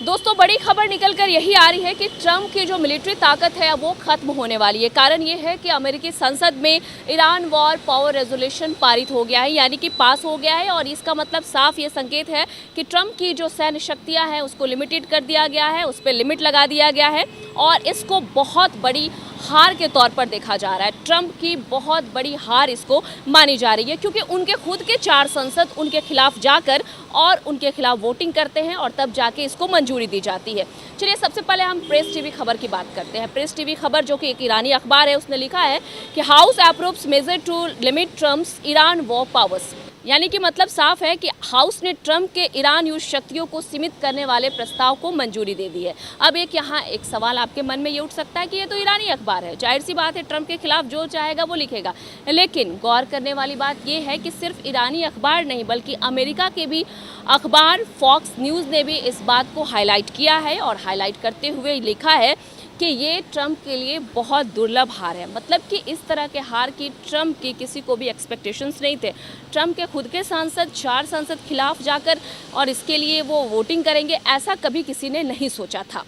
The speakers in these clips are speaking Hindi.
दोस्तों, बड़ी खबर निकल कर यही आ रही है कि ट्रंप की जो मिलिट्री ताकत है वो खत्म होने वाली है। कारण ये है कि अमेरिकी संसद में ईरान वॉर पावर रेजोल्यूशन पारित हो गया है, यानी कि पास हो गया है। और इसका मतलब साफ ये संकेत है कि ट्रंप की जो सैन्य शक्तियां हैं उसको लिमिटेड कर दिया गया है, उस पर लिमिट लगा दिया गया है और इसको बहुत बड़ी हार के तौर पर देखा जा रहा है। ट्रंप की बहुत बड़ी हार इसको मानी जा रही है, क्योंकि उनके खुद के 4 सांसद उनके खिलाफ जाकर और उनके खिलाफ वोटिंग करते हैं और तब जाके इसको मंजूरी दी जाती है। चलिए, सबसे पहले हम प्रेस टीवी खबर की बात करते हैं। प्रेस टीवी खबर, जो कि एक ईरानी अखबार है, उसने लिखा है कि house approves measure to limit Trump's Iran war powers. यानी कि मतलब साफ है कि हाउस ने ट्रंप के ईरान युद्ध शक्तियों को सीमित करने वाले प्रस्ताव को मंजूरी दे दी है। अब यहाँ एक सवाल आपके मन में ये उठ सकता है कि ये तो ईरानी अखबार है, जाहिर सी बात है ट्रंप के खिलाफ जो चाहेगा वो लिखेगा। लेकिन गौर करने वाली बात ये है कि सिर्फ ईरानी अखबार नहीं, बल्कि अमेरिका के भी अखबार फॉक्स न्यूज़ ने भी इस बात को हाईलाइट किया है और हाईलाइट करते हुए लिखा है कि ये ट्रंप के लिए बहुत दुर्लभ हार है। मतलब कि इस तरह के हार की ट्रंप की किसी को भी एक्सपेक्टेशंस नहीं थे। ट्रंप के खुद के सांसद 4 सांसद खिलाफ जाकर और इसके लिए वो वोटिंग करेंगे, ऐसा कभी किसी ने नहीं सोचा था।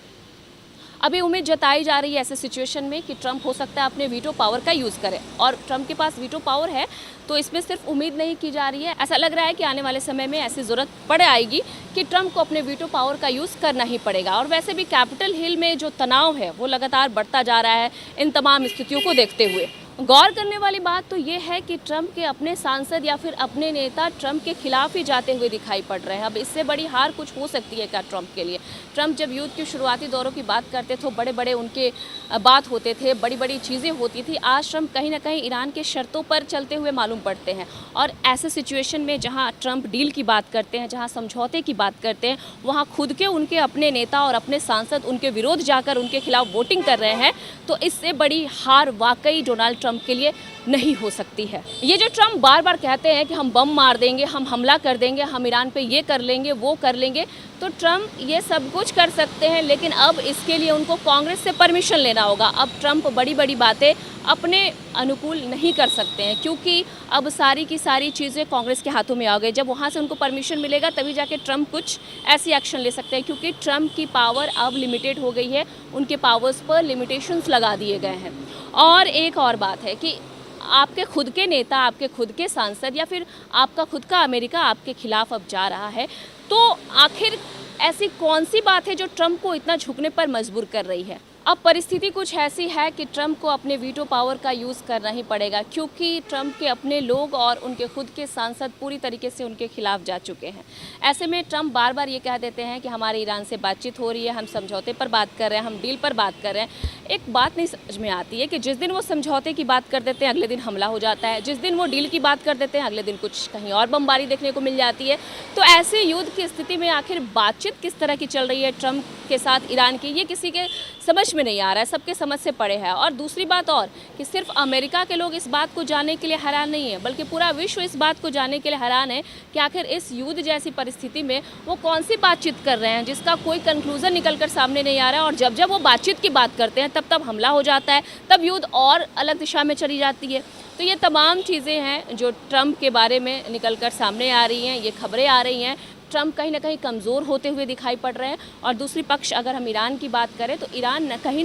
अभी उम्मीद जताई जा रही है ऐसे सिचुएशन में कि ट्रंप हो सकता है अपने वीटो पावर का यूज़ करे, और ट्रंप के पास वीटो पावर है तो इसमें सिर्फ उम्मीद नहीं की जा रही है, ऐसा लग रहा है कि आने वाले समय में ऐसी ज़रूरत पड़ आएगी कि ट्रंप को अपने वीटो पावर का यूज़ करना ही पड़ेगा। और वैसे भी कैपिटल हिल में जो तनाव है वो लगातार बढ़ता जा रहा है इन तमाम स्थितियों को देखते हुए। गौर करने वाली बात तो ये है कि ट्रंप के अपने सांसद या फिर अपने नेता ट्रंप के खिलाफ ही जाते हुए दिखाई पड़ रहे हैं। अब इससे बड़ी हार कुछ हो सकती है क्या ट्रंप के लिए? ट्रंप जब युद्ध के शुरुआती दौरों की बात करते थे, बड़े बड़े उनके बात होते थे, बड़ी बड़ी चीज़ें होती थी। आज ट्रंप कहीं ना कहीं ईरान के शर्तों पर चलते हुए मालूम पड़ते हैं। और ऐसे सिचुएशन में जहाँ ट्रंप डील की बात करते हैं, जहाँ समझौते की बात करते हैं, वहाँ खुद के उनके अपने नेता और अपने सांसद उनके विरोध जाकर उनके खिलाफ वोटिंग कर रहे हैं, तो इससे बड़ी हार वाकई डोनाल्ड ट्रंप के लिए नहीं हो सकती है। ये जो ट्रंप बार बार कहते हैं कि हम बम मार देंगे, हम हमला कर देंगे, हम ईरान पे ये कर लेंगे, वो कर लेंगे, तो ट्रंप ये सब कुछ कर सकते हैं, लेकिन अब इसके लिए उनको कांग्रेस से परमिशन लेना होगा। अब ट्रंप बड़ी बड़ी बातें अपने अनुकूल नहीं कर सकते हैं, क्योंकि अब सारी की सारी चीज़ें कांग्रेस के हाथों में आ गई। जब वहाँ से उनको परमिशन मिलेगा तभी जाके ट्रंप कुछ ऐसी एक्शन ले सकते हैं, क्योंकि ट्रंप की पावर अब लिमिटेड हो गई है, उनके पावर्स पर लिमिटेशंस लगा दिए गए हैं। और एक और बात है कि आपके खुद के नेता, आपके खुद के सांसद या फिर आपका खुद का अमेरिका आपके खिलाफ अब जा रहा है, तो आखिर ऐसी कौन सी बात है जो ट्रंप को इतना झुकने पर मजबूर कर रही है? अब परिस्थिति कुछ ऐसी है कि ट्रंप को अपने वीटो पावर का यूज़ करना ही पड़ेगा, क्योंकि ट्रंप के अपने लोग और उनके खुद के सांसद पूरी तरीके से उनके खिलाफ जा चुके हैं। ऐसे में ट्रंप बार बार ये कह देते हैं कि हमारे ईरान से बातचीत हो रही है, हम समझौते पर बात कर रहे हैं, हम डील पर बात कर रहे हैं। एक बात नहीं समझ में आती है कि जिस दिन वो समझौते की बात कर देते हैं अगले दिन हमला हो जाता है, जिस दिन वो डील की बात कर देते हैं अगले दिन कुछ कहीं और बमबारी देखने को मिल जाती है। तो ऐसे युद्ध की स्थिति में आखिर बातचीत किस तरह की चल रही है ट्रंप के साथ ईरान की, ये किसी के समझ में नहीं आ रहा है, सबके समझ से परे है। और दूसरी बात और कि सिर्फ अमेरिका के लोग इस बात को जानने के लिए हैरान नहीं है, बल्कि पूरा विश्व इस बात को जानने के लिए हैरान है कि आखिर इस युद्ध जैसी परिस्थिति में वो कौन सी बातचीत कर रहे हैं जिसका कोई कंक्लूजन निकल कर सामने नहीं आ रहा है। और जब जब वो बातचीत की बात करते हैं तब हमला हो जाता है, तब युद्ध और अलग दिशा में चली जाती है। तो ये तमाम चीज़ें हैं जो ट्रंप के बारे में निकल कर सामने आ रही हैं, ये खबरें आ रही हैं। ट्रंप कहीं ना कहीं कमज़ोर होते हुए दिखाई पड़ रहे हैं, और दूसरी पक्ष अगर हम ईरान की बात करें तो ईरान ना कहीं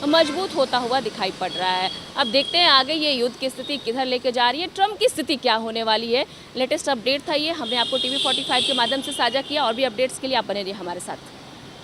मजबूत होता हुआ दिखाई पड़ रहा है। अब देखते हैं आगे ये युद्ध की स्थिति किधर लेके जा रही है, ट्रंप की स्थिति क्या होने वाली है। लेटेस्ट अपडेट था ये, हमने आपको TV 45 के माध्यम से साझा किया। और भी अपडेट्स के लिए आप बने रहिए हमारे साथ।